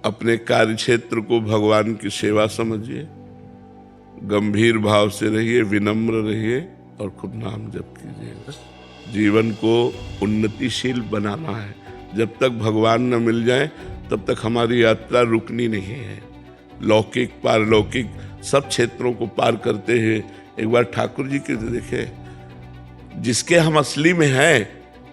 अपने कार्य क्षेत्र को भगवान की सेवा समझिए, गंभीर भाव से रहिए, विनम्र रहिए और खूब नाम जप कीजिएगा। जीवन को उन्नतिशील बनाना है। जब तक भगवान न मिल जाए तब तक हमारी यात्रा रुकनी नहीं है। लौकिक पारलौकिक सब क्षेत्रों को पार करते हुए एक बार ठाकुर जी के देखें, जिसके हम असली में हैं,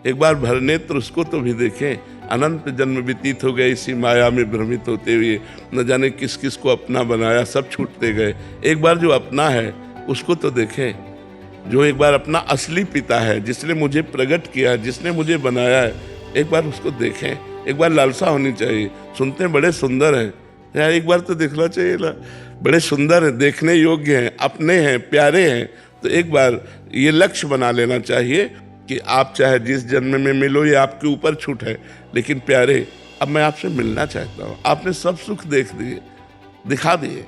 एक बार भरनेत्र उसको तो भी देखें। अनंत जन्म व्यतीत हो गए इसी माया में भ्रमित होते हुए, न जाने किस किस को अपना बनाया, सब छूटते गए। एक बार जो अपना है उसको तो देखें, जो एक बार अपना असली पिता है, जिसने मुझे प्रकट किया, जिसने मुझे बनाया है, एक बार उसको देखें। एक बार लालसा होनी चाहिए। सुनते हैं बड़े सुंदर हैं यार, एक बार तो देखना चाहिए ना, बड़े सुंदर हैं, देखने योग्य हैं, अपने हैं, प्यारे हैं। तो एक बार ये लक्ष्य बना लेना चाहिए कि आप चाहे जिस जन्म में मिलो, ये आपके ऊपर छूट है, लेकिन प्यारे अब मैं आपसे मिलना चाहता हूँ। आपने सब सुख देख दिए, दिखा दिए,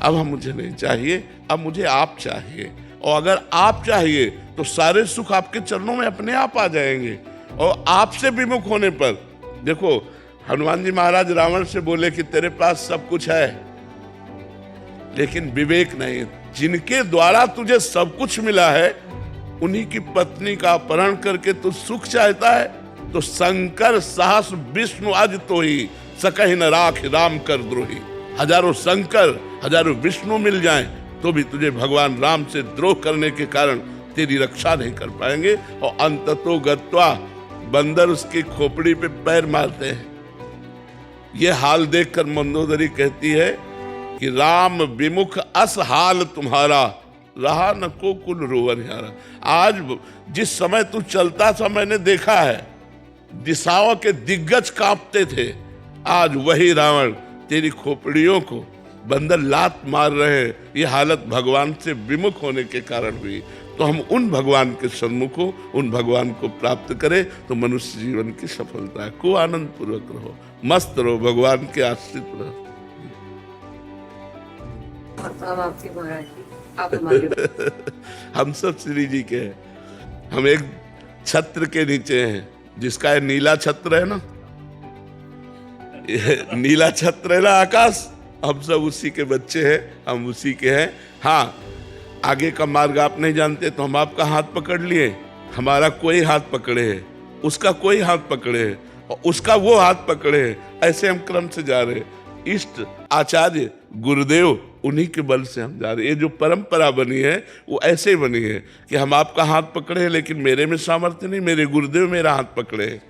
अब हम मुझे नहीं चाहिए, अब मुझे आप चाहिए। और अगर आप चाहिए तो सारे सुख आपके चरणों में अपने आप आ जाएंगे। और आपसे विमुख होने पर, देखो हनुमान जी महाराज रावण से बोले कि तेरे पास सब कुछ है लेकिन विवेक नहीं। जिनके द्वारा तुझे सब कुछ मिला है उन्हीं की पत्नी का अपहरण करके तू सुख चाहता है। तो शंकर सहस विष्णु आज तो ही सकहि न राख राम कर द्रोही। हजारों शंकर हजारों विष्णु मिल जाएं तो भी तुझे भगवान राम से द्रोह करने के कारण तेरी रक्षा नहीं कर पाएंगे। और अंततो गत्वा बंदर उसकी खोपड़ी पे पैर मारते हैं। ये हाल देखकर मंदोदरी कहती है कि राम विमुख अस हाल तुम्हारा, रहा न को कुल रोवन यारा। आज जिस समय तू चलता था मैंने देखा है, दिशाओं के दिग्गज कांपते थे। आज वही रावण तेरी खोपड़ियों को बंदर लात मार रहे हैं। ये हालत भगवान से विमुख होने के कारण हुई। तो हम उन भगवान के सन्मुख हो, उन भगवान को प्राप्त करें तो मनुष्य जीवन की सफलता है। को आनंद पूर्वक रहो, मस्त रहो, भगवान के आश्रित रहो। हम सब श्री जी के हैं। हम एक छत्र के नीचे हैं, जिसका है नीला छत्र है ना, नीला छत्र है ना आकाश, हम सब उसी के बच्चे हैं, हम उसी के हैं। हाँ, आगे का मार्ग आप नहीं जानते तो हम आपका हाथ पकड़ लिए, हमारा कोई हाथ पकड़े है, उसका कोई हाथ पकड़े है और उसका वो हाथ पकड़े है। ऐसे हम क्रम से जा रहे हैं। इष्ट आचार्य गुरुदेव उन्हीं के बल से हम जा रहे हैं। ये जो परंपरा बनी है वो ऐसे बनी है कि हम आपका हाथ पकड़े हैं, लेकिन मेरे में सामर्थ्य नहीं, मेरे गुरुदेव मेरा हाथ पकड़े हैं।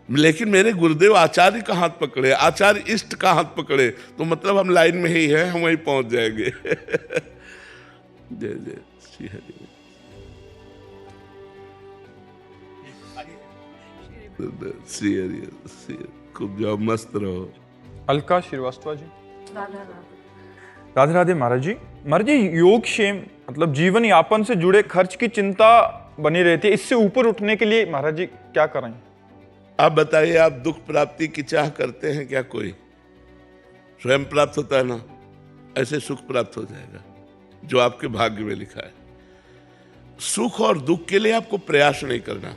लेकिन मेरे गुरुदेव आचार्य का हाथ पकड़े, आचार्य इष्ट का हाथ पकड़े, तो मतलब हम लाइन में ही हैं, हम वहीं पहुंच जाएंगे। जय जय श्री हरि। श्री हरि, खूब जाओ, मस्त रहो। अलका श्रीवास्तव जी। राधे राधे महाराज जी। महाराज जी, योग क्षेम मतलब जीवन यापन से जुड़े खर्च की चिंता बनी रहती है, इससे ऊपर उठने के लिए महाराज जी क्या करें? आप बताइए, आप दुख प्राप्ति की चाह करते हैं क्या? कोई स्वयं प्राप्त होता है ना, ऐसे सुख प्राप्त हो जाएगा जो आपके भाग्य में लिखा है। सुख और दुख के लिए आपको प्रयास नहीं करना,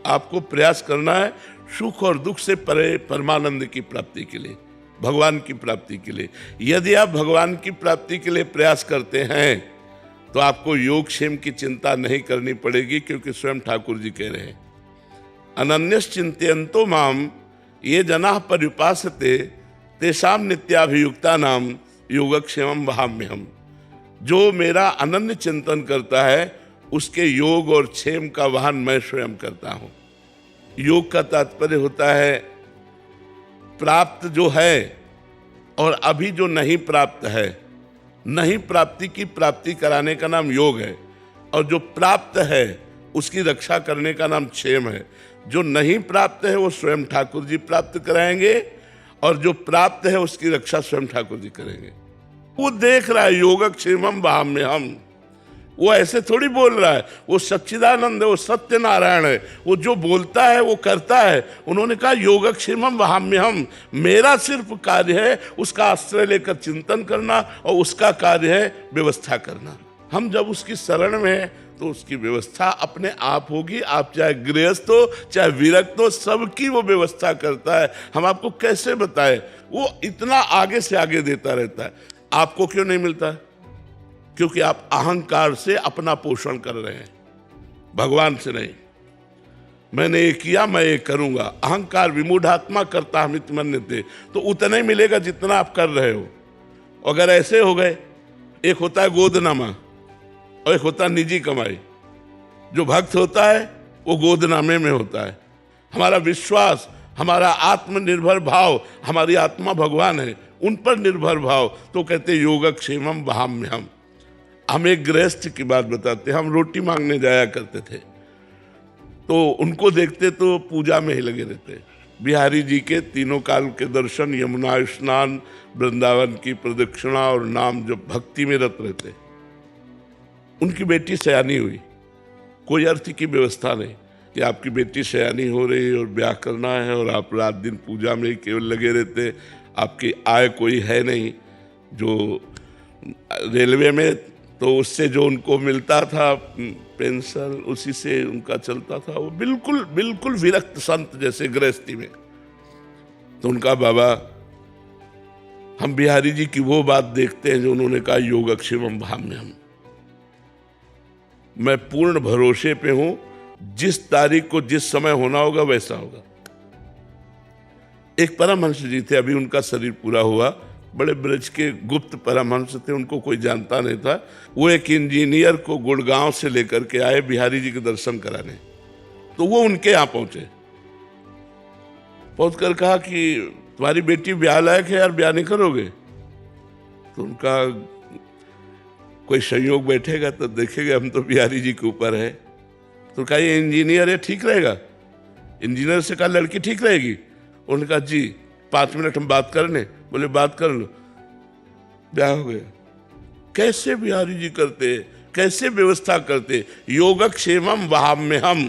आपको प्रयास करना है सुख और दुख से परे परमानंद की प्राप्ति के लिए, भगवान की प्राप्ति के लिए। यदि आप भगवान की प्राप्ति के लिए प्रयास करते हैं तो आपको योगक्षेम की चिंता नहीं करनी पड़ेगी, क्योंकि स्वयं ठाकुर जी कह रहे हैं, अनन्यस चिंतयन्तो माम ये जनाः पर्युपासते तेषाम नित्याभियुक्ता नाम योगक्षेमम वहाम्यहम्। जो मेरा अनन्य चिंतन करता है उसके योग और क्षेम का वाहन मैं स्वयं करता हूं। योग का तात्पर्य होता है प्राप्त जो है और अभी जो नहीं प्राप्त है, नहीं प्राप्ति की प्राप्ति कराने का नाम योग है, और जो प्राप्त है उसकी रक्षा करने का नाम क्षेम है। जो नहीं प्राप्त है वो स्वयं ठाकुर जी प्राप्त कराएंगे, और जो प्राप्त है उसकी रक्षा स्वयं ठाकुर जी करेंगे। वो देख रहा है योगक्षेमम वहाम्यहम्, वो ऐसे थोड़ी बोल रहा है, वो सच्चिदानंद है, वो सत्य नारायण है, वो जो बोलता है वो करता है। उन्होंने कहा योगक्षेमम वहाम्यहम्, मेरा सिर्फ कार्य है उसका आश्रय लेकर चिंतन करना, और उसका कार्य है व्यवस्था करना। हम जब उसकी शरण में हैं तो उसकी व्यवस्था अपने आप होगी। आप चाहे गृहस्थ हो चाहे विरक्त हो, सबकी वो व्यवस्था करता है। हम आपको कैसे बताएं, वो इतना आगे से आगे देता रहता है। आपको क्यों नहीं मिलता? क्योंकि आप अहंकार से अपना पोषण कर रहे हैं, भगवान से नहीं। मैंने ये किया, मैं ये करूंगा। अहंकार विमूढ़ात्मा करता हम मन्यते, तो उतना ही मिलेगा जितना आप कर रहे हो। अगर ऐसे हो गए, एक होता है गोदनामा और एक होता है निजी कमाई। जो भक्त होता है वो गोदनामे में होता है। हमारा विश्वास, हमारा आत्मनिर्भर भाव, हमारी आत्मा भगवान है, उन पर निर्भर भाव, तो कहते योगक्षेमम वहाम्यहम्। हम एक गृहस्थ की बात बताते, हम रोटी मांगने जाया करते थे, तो उनको देखते तो पूजा में ही लगे रहते। बिहारी जी के तीनों काल के दर्शन, यमुना स्नान, वृंदावन की प्रदक्षिणा और नाम जब भक्ति में रत रहते। उनकी बेटी सयानी हुई, कोई अर्थ की व्यवस्था नहीं कि आपकी बेटी सयानी हो रही है और ब्याह करना है और आप रात दिन पूजा में ही केवल लगे रहते। आपकी आय कोई है नहीं। जो रेलवे में तो उससे जो उनको मिलता था पेंशन, उसी से उनका चलता था। वो बिल्कुल बिल्कुल विरक्त संत जैसे गृहस्थी में। तो उनका बाबा, हम बिहारी जी की वो बात देखते हैं जो उन्होंने कहा योगक्षेमम वहाम्यहम्। मैं पूर्ण भरोसे पे हूं, जिस तारीख को जिस समय होना होगा वैसा होगा। एक परमहंस जी थे, अभी उनका शरीर पूरा हुआ, बड़े ब्रज के गुप्त परमहंस थे, उनको कोई जानता नहीं था। वो एक इंजीनियर को गुड़गांव से लेकर के आए बिहारी जी के दर्शन कराने। तो वो उनके यहाँ पहुंचे, पहुंच कर कहा कि तुम्हारी बेटी ब्याह लायक है यार, ब्याह नहीं करोगे? तो उनका कोई संयोग बैठेगा तो देखेगा, हम तो बिहारी जी के ऊपर है। तो कहा ये इंजीनियर है, ठीक रहेगा? इंजीनियर से कहा लड़की ठीक रहेगी? उन्होंने कहा जी 5 मिनट हम बात कर लें। बोले बात कर लो, ब्याह हो गया। कैसे बिहारी जी करते, कैसे व्यवस्था करते, योगक्षेमम वहाम्यहम्।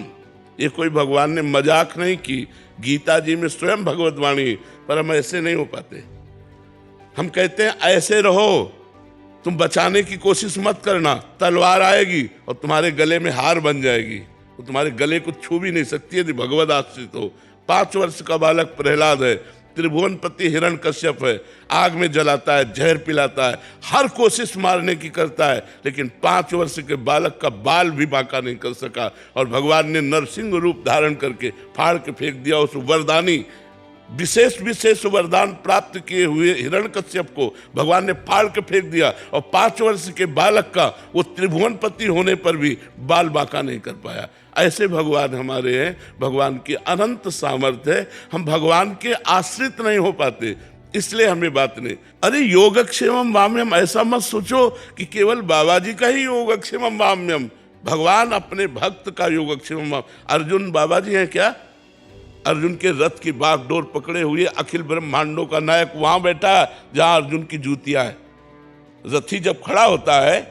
ये कोई भगवान ने मजाक नहीं की, गीता जी में स्वयं भगवत वाणी, पर हम ऐसे नहीं हो पाते। हम कहते हैं ऐसे रहो, तुम बचाने की कोशिश मत करना, तलवार आएगी और तुम्हारे गले में हार बन जाएगी, तो तुम्हारे गले को छू भी नहीं सकती यदि भगवत आश्रित हो। 5 वर्ष का बालक प्रहलाद है, त्रिभुवनपति हिरण्यकश्यप है, आग में जलाता है, जहर पिलाता है, हर कोशिश मारने की करता है, लेकिन 5 वर्ष के बालक का बाल भी बांका नहीं कर सका। और भगवान ने नरसिंह रूप धारण करके फाड़ के फेंक दिया उस वरदानी, विशेष वरदान प्राप्त किए हुए हिरण्यकश्यप को भगवान ने फाड़ के फेंक दिया। और 5 वर्ष के बालक का वो त्रिभुवनपति होने पर भी बाल बांका नहीं कर पाया। ऐसे भगवान हमारे हैं, भगवान की अनंत सामर्थ्य है। हम भगवान के आश्रित नहीं हो पाते, इसलिए हमें बात नहीं। अरे योगक्षेमम वाम्यम, ऐसा मत सोचो कि केवल बाबा जी का ही योगक्षेमम वाम्यम। भगवान अपने भक्त का योगक्षेमम। अर्जुन बाबा जी हैं क्या? अर्जुन के रथ की बागडोर पकड़े हुए अखिल ब्रह्मांडों का नायक वहां बैठा जहां अर्जुन की जूतियां है। रथी जब खड़ा होता है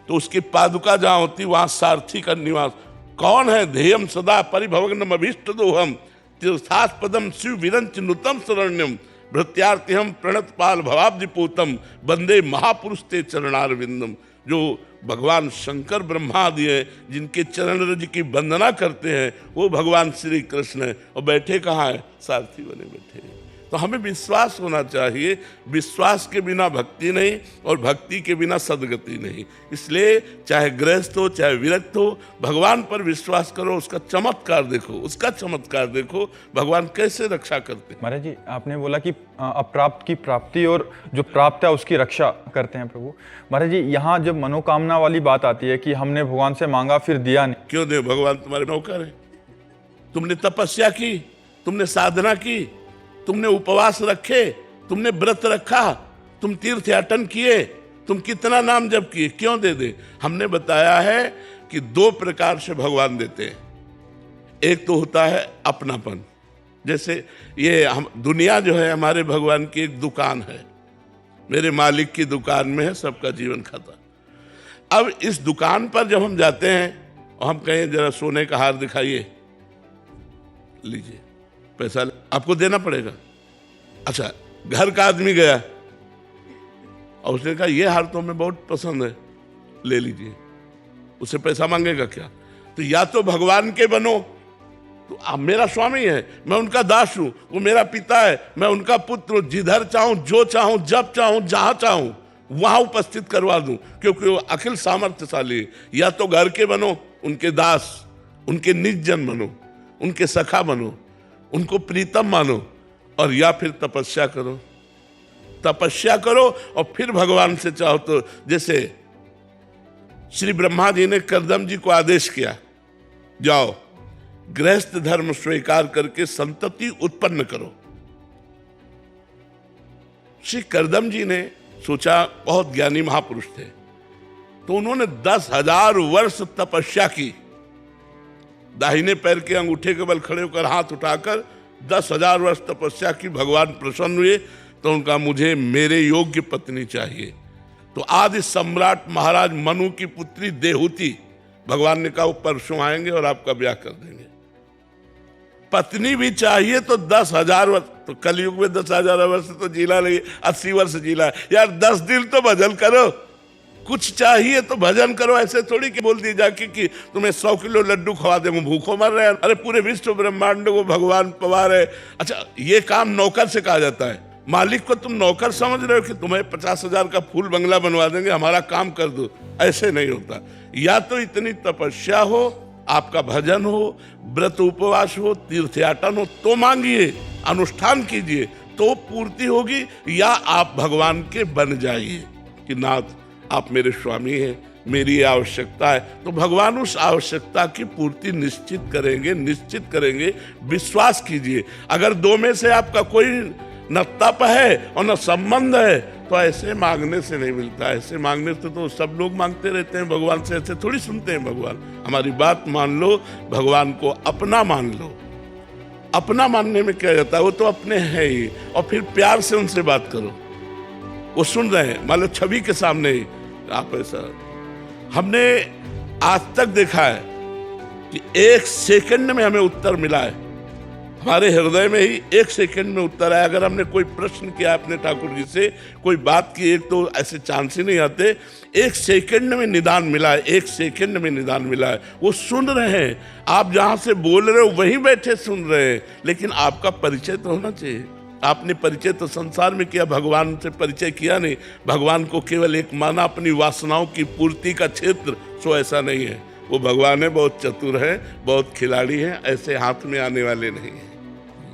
तो उसकी पादुका जहां होती वहां सारथी का निवास। कौन है? ध्येयम सदा परिभवग्नम अभीष्ट दोहम तीर्थास पदम शिव विरंच नुतम शरण्यम भृत्यार्तिहम प्रणत पाल भवाब्धिपूतम वंदे महापुरुष ते चरणारविंदम। जो भगवान शंकर ब्रह्मादि हैं, जिनके चरण रज की वंदना करते हैं, वो भगवान श्री कृष्ण है। और बैठे कहाँ है? सारथी बने बैठे हैं। तो हमें विश्वास होना चाहिए, विश्वास के बिना भक्ति नहीं और भक्ति के बिना सदगति नहीं। इसलिए चाहे गृहस्थ हो चाहे विरक्त हो, भगवान पर विश्वास करो, उसका चमत्कार देखो, उसका चमत्कार देखो, भगवान कैसे रक्षा करते हैं। महाराज जी, आपने बोला कि अप्राप्त की प्राप्ति और जो प्राप्त है उसकी रक्षा करते हैं प्रभु। महाराज जी, यहाँ जब मनोकामना वाली बात आती है कि हमने भगवान से मांगा फिर दिया नहीं, क्यों दे? भगवान तुम्हारे नौकर है। तुमने तपस्या की, तुमने साधना की, तुमने उपवास रखे, तुमने व्रत रखा, तुम तीर्थयाटन किए, तुम कितना नाम जप किए, क्यों दे दे? हमने बताया है कि 2 प्रकार से भगवान देते हैं। एक तो होता है अपनापन, जैसे ये हम दुनिया जो है हमारे भगवान की एक दुकान है, मेरे मालिक की दुकान में है सबका जीवन खाता। अब इस दुकान पर जब हम जाते हैं और हम कहें जरा सोने का हार दिखाइए, लीजिए, पैसा आपको देना पड़ेगा। अच्छा, घर का आदमी गया और उसने कहा ये हार तो हमें बहुत पसंद है, ले लीजिए, उससे पैसा मांगेगा क्या? तो या तो भगवान के बनो, तो आप मेरा स्वामी है, मैं उनका दास हूं, वो मेरा पिता है, मैं उनका पुत्र हूं, जिधर चाहूं, जो चाहूं, जब चाहूं, जहां चाहूं वहां उपस्थित करवा दूं, क्योंकि वो अखिल सामर्थ्यशाली है। या तो घर के बनो, उनके दास, उनके निज जन बनो, उनके सखा बनो, उनको प्रीतम मानो, और या फिर तपस्या करो। तपस्या करो और फिर भगवान से चाहो तो, जैसे श्री ब्रह्मा जी ने कर्दम जी को आदेश किया, जाओ गृहस्थ धर्म स्वीकार करके संतति उत्पन्न करो। श्री कर्दम जी ने सोचा, बहुत ज्ञानी महापुरुष थे, तो उन्होंने 10,000 वर्ष तपस्या की। दाहिने पैर के अंगूठे के बल खड़े होकर हाथ उठाकर 10,000 वर्ष तपस्या की। भगवान प्रसन्न हुए तो उनका, मुझे मेरे योग्य पत्नी चाहिए। तो आदि सम्राट महाराज मनु की पुत्री देहूति, भगवान ने कहा वो परसों आएंगे और आपका ब्याह कर देंगे। पत्नी भी चाहिए तो 10,000 वर्ष, तो कलयुग में 10,000 वर्ष तो जीला नहीं, 80 वर्ष जीला यार। 10 दिन तो भजन करो, कुछ चाहिए तो भजन करो। ऐसे थोड़ी कि बोल दी जाके कि तुम्हें 100 किलो लड्डू खवा दे, भूखों मर रहे हैं। अरे पूरे विश्व ब्रह्मांड को भगवान पवार है। अच्छा, ये काम नौकर से कहा जाता है। मालिक को तुम नौकर समझ रहे हो कि तुम्हें 50,000 का फूल बंगला बनवा देंगे, हमारा काम कर दो, ऐसे नहीं होता। या तो इतनी तपस्या हो, आपका भजन हो, व्रत उपवास हो, तीर्थयाटन हो, तो मांगिए, अनुष्ठान कीजिए तो पूर्ति होगी। या आप भगवान के बन जाइए कि नाथ आप मेरे स्वामी हैं, मेरी आवश्यकता है, तो भगवान उस आवश्यकता की पूर्ति निश्चित करेंगे। विश्वास कीजिए। अगर दो में से आपका कोई न तप है और न संबंध है, तो ऐसे मांगने से नहीं मिलता। ऐसे मांगने से तो सब लोग मांगते रहते हैं भगवान से, ऐसे थोड़ी सुनते हैं भगवान। हमारी बात मान लो, भगवान को अपना मान लो। अपना मानने में क्या जाता है, वो तो अपने है ही। और फिर प्यार से उनसे बात करो, वो सुन रहे हैं, मान लो छवि के सामने ही आप ऐसा। हमने आज तक देखा है कि 1 सेकंड में हमें उत्तर मिला है। हमारे हृदय में ही 1 सेकंड में उत्तर आया। अगर हमने कोई प्रश्न किया अपने ठाकुर जी से, कोई बात की, एक तो ऐसे चांस ही नहीं आते, 1 सेकंड में निदान मिला है। 1 सेकंड में निदान मिला है। वो सुन रहे हैं, आप जहां से बोल रहे हो वहीं बैठे सुन रहे हैं। लेकिन आपका परिचय तो होना चाहिए। आपने परिचय तो संसार में किया, भगवान से परिचय किया नहीं। भगवान को केवल एक माना अपनी वासनाओं की पूर्ति का क्षेत्र, सो ऐसा नहीं है। वो भगवान है, बहुत चतुर है, बहुत खिलाड़ी है, ऐसे हाथ में आने वाले नहीं है।